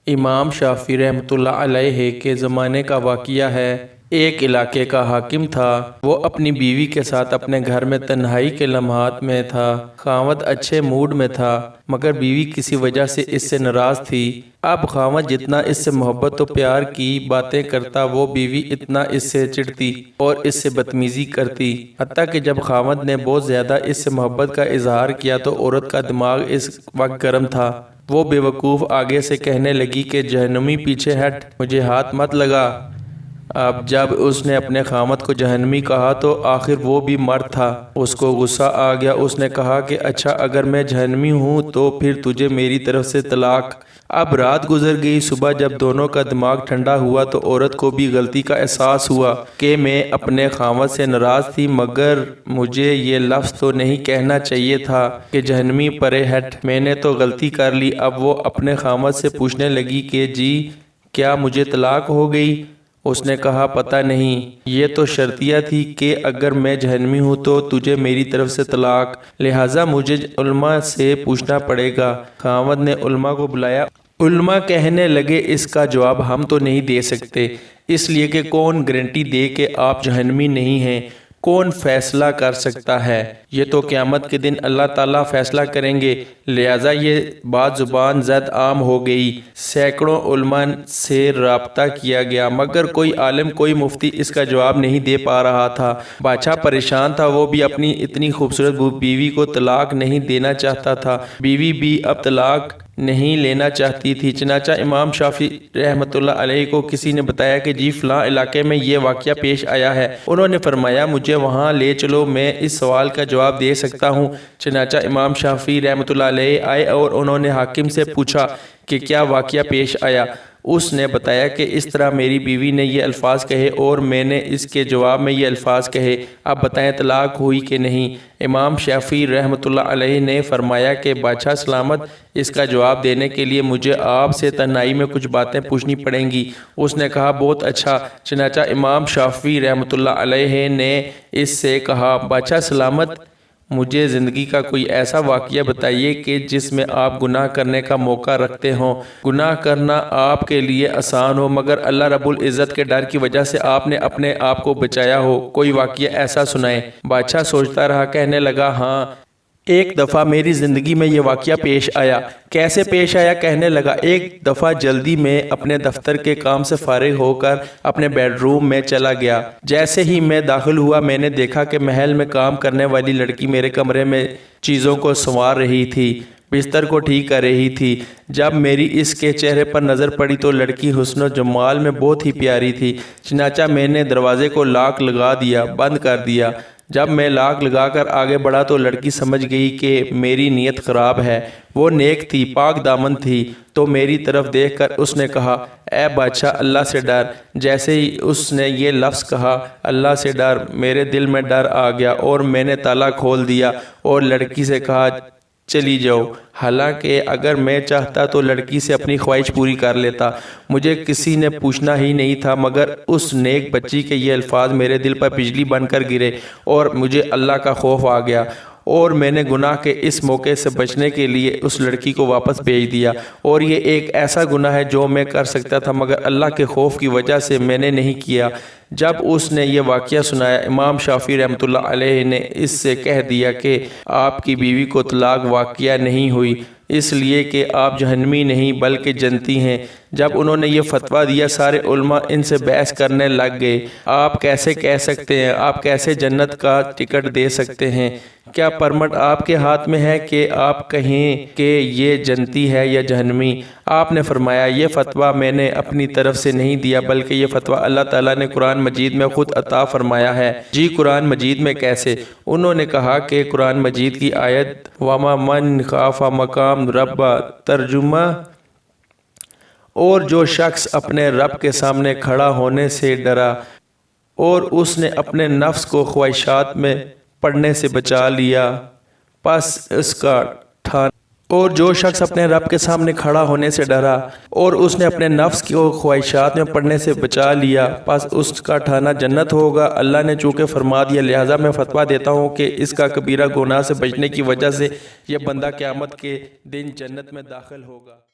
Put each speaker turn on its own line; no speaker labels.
امام شافعی رحمۃ اللہ علیہ کے زمانے کا واقعہ ہے۔ ایک علاقے کا حاکم تھا، وہ اپنی بیوی کے ساتھ اپنے گھر میں تنہائی کے لمحات میں تھا۔ خاوند اچھے موڈ میں تھا، مگر بیوی کسی وجہ سے اس سے ناراض تھی۔ اب خاوند جتنا اس سے محبت و پیار کی باتیں کرتا، وہ بیوی اتنا اس سے چڑھتی اور اس سے بدتمیزی کرتی، حتیٰ کہ جب خاوند نے بہت زیادہ اس سے محبت کا اظہار کیا تو عورت کا دماغ اس وقت گرم تھا۔ وہ بے وقوف آگے سے کہنے لگی کہ جہنمی پیچھے ہٹ، مجھے ہاتھ مت لگا۔ اب جب اس نے اپنے خاوند کو جہنمی کہا تو آخر وہ بھی مرد تھا، اس کو غصہ آ گیا۔ اس نے کہا کہ اچھا اگر میں جہنمی ہوں تو پھر تجھے میری طرف سے طلاق۔ اب رات گزر گئی، صبح جب دونوں کا دماغ ٹھنڈا ہوا تو عورت کو بھی غلطی کا احساس ہوا کہ میں اپنے خاوند سے ناراض تھی، مگر مجھے یہ لفظ تو نہیں کہنا چاہیے تھا کہ جہنمی پرے ہٹ، میں نے تو غلطی کر لی۔ اب وہ اپنے خاوند سے پوچھنے لگی کہ جی کیا مجھے طلاق ہو گئی؟ اس نے کہا پتہ نہیں، یہ تو شرطیہ تھی کہ اگر میں جہنمی ہوں تو تجھے میری طرف سے طلاق، لہٰذا مجھے علماء سے پوچھنا پڑے گا۔ خاوند نے علماء کو بلایا۔ علماء کہنے لگے اس کا جواب ہم تو نہیں دے سکتے، اس لیے کہ کون گارنٹی دے کہ آپ جہنمی نہیں ہیں؟ کون فیصلہ کر سکتا ہے؟ یہ تو قیامت کے دن اللہ تعالیٰ فیصلہ کریں گے۔ لہٰذا یہ بات زبان زد عام ہو گئی، سینکڑوں علماء سے رابطہ کیا گیا، مگر کوئی عالم کوئی مفتی اس کا جواب نہیں دے پا رہا تھا۔ بادشاہ پریشان تھا، وہ بھی اپنی اتنی خوبصورت بیوی کو طلاق نہیں دینا چاہتا تھا، بیوی بھی اب طلاق نہیں لینا چاہتی تھی۔ چنانچہ امام شافعی رحمۃ اللہ علیہ کو کسی نے بتایا کہ جی فلاں علاقے میں یہ واقعہ پیش آیا ہے۔ انہوں نے فرمایا مجھے وہاں لے چلو، میں اس سوال کا جواب دے سکتا ہوں۔ چنانچہ امام شافعی رحمۃ اللہ علیہ آئے اور انہوں نے حاکم سے پوچھا کہ کیا واقعہ پیش آیا؟ اس نے بتایا کہ اس طرح میری بیوی نے یہ الفاظ کہے اور میں نے اس کے جواب میں یہ الفاظ کہے، اب بتائیں طلاق ہوئی کہ نہیں؟ امام شافعی رحمۃ اللہ علیہ نے فرمایا کہ بادشاہ سلامت، اس کا جواب دینے کے لیے مجھے آپ سے تنہائی میں کچھ باتیں پوچھنی پڑیں گی۔ اس نے کہا بہت اچھا۔ چنانچہ امام شافعی رحمۃ اللہ علیہ نے اس سے کہا بادشاہ سلامت، مجھے زندگی کا کوئی ایسا واقعہ بتائیے کہ جس میں آپ گناہ کرنے کا موقع رکھتے ہوں، گناہ کرنا آپ کے لیے آسان ہو، مگر اللہ رب العزت کے ڈر کی وجہ سے آپ نے اپنے آپ کو بچایا ہو، کوئی واقعہ ایسا سنائیں۔ بادشاہ سوچتا رہا، کہنے لگا ہاں، ایک دفعہ میری زندگی میں یہ واقعہ پیش آیا۔ کیسے پیش آیا؟ کہنے لگا ایک دفعہ جلدی میں اپنے دفتر کے کام سے فارغ ہو کر اپنے بیڈ روم میں چلا گیا۔ جیسے ہی میں داخل ہوا میں نے دیکھا کہ محل میں کام کرنے والی لڑکی میرے کمرے میں چیزوں کو سنوار رہی تھی، بستر کو ٹھیک کر رہی تھی۔ جب میری اس کے چہرے پر نظر پڑی تو لڑکی حسن و جمال میں بہت ہی پیاری تھی۔ چنانچہ میں نے دروازے کو لاک لگا دیا، بند کر دیا۔ جب میں لاک لگا کر آگے بڑھا تو لڑکی سمجھ گئی کہ میری نیت خراب ہے۔ وہ نیک تھی، پاک دامن تھی، تو میری طرف دیکھ کر اس نے کہا اے بادشاہ اللہ سے ڈر۔ جیسے ہی اس نے یہ لفظ کہا اللہ سے ڈر، میرے دل میں ڈر آ گیا اور میں نے تالا کھول دیا اور لڑکی سے کہا چلی جاؤ۔ حالانکہ اگر میں چاہتا تو لڑکی سے اپنی خواہش پوری کر لیتا، مجھے کسی نے پوچھنا ہی نہیں تھا، مگر اس نیک بچی کے یہ الفاظ میرے دل پر بجلی بن کر گرے اور مجھے اللہ کا خوف آ گیا، اور میں نے گناہ کے اس موقع سے بچنے کے لیے اس لڑکی کو واپس بھیج دیا، اور یہ ایک ایسا گناہ ہے جو میں کر سکتا تھا مگر اللہ کے خوف کی وجہ سے میں نے نہیں کیا۔ جب اس نے یہ واقعہ سنایا امام شافعی رحمۃ اللہ علیہ نے اس سے کہہ دیا کہ آپ کی بیوی کو طلاق واقعہ نہیں ہوئی، اس لیے کہ آپ جہنمی نہیں بلکہ جنتی ہیں۔ جب انہوں نے یہ فتویٰ دیا سارے علماء ان سے بحث کرنے لگ گئے، آپ کیسے کہہ سکتے ہیں؟ آپ کیسے جنت کا ٹکٹ دے سکتے ہیں؟ کیا پرمٹ آپ کے ہاتھ میں ہے کہ آپ کہیں کہ یہ جنتی ہے یا جہنمی؟ آپ نے فرمایا یہ فتویٰ میں نے اپنی طرف سے نہیں دیا بلکہ یہ فتویٰ اللہ تعالیٰ نے قرآن مجید میں خود عطا فرمایا ہے۔ جی قرآن مجید میں کیسے؟ انہوں نے کہا کہ قرآن مجید کی آیت وَمَا مَنْ خَافَ مَقَامَ رَبَّ ترجمہ، اور جو شخص اپنے رب کے سامنے کھڑا ہونے سے ڈرا اور اس نے اپنے نفس کو خواہشات میں پڑنے سے بچا لیا، پس اس کا ٹھانا اور جو شخص اپنے رب کے سامنے کھڑا ہونے سے ڈرا اور اس نے اپنے نفس کو خواہشات میں پڑنے سے بچا لیا، پس اس کا ٹھانا جنت ہوگا۔ اللہ نے چونکہ فرما دیا لہٰذا میں فتویٰ دیتا ہوں کہ اس کا کبیرہ گناہ سے بچنے کی وجہ سے یہ بندہ قیامت کے دن جنت میں داخل ہوگا۔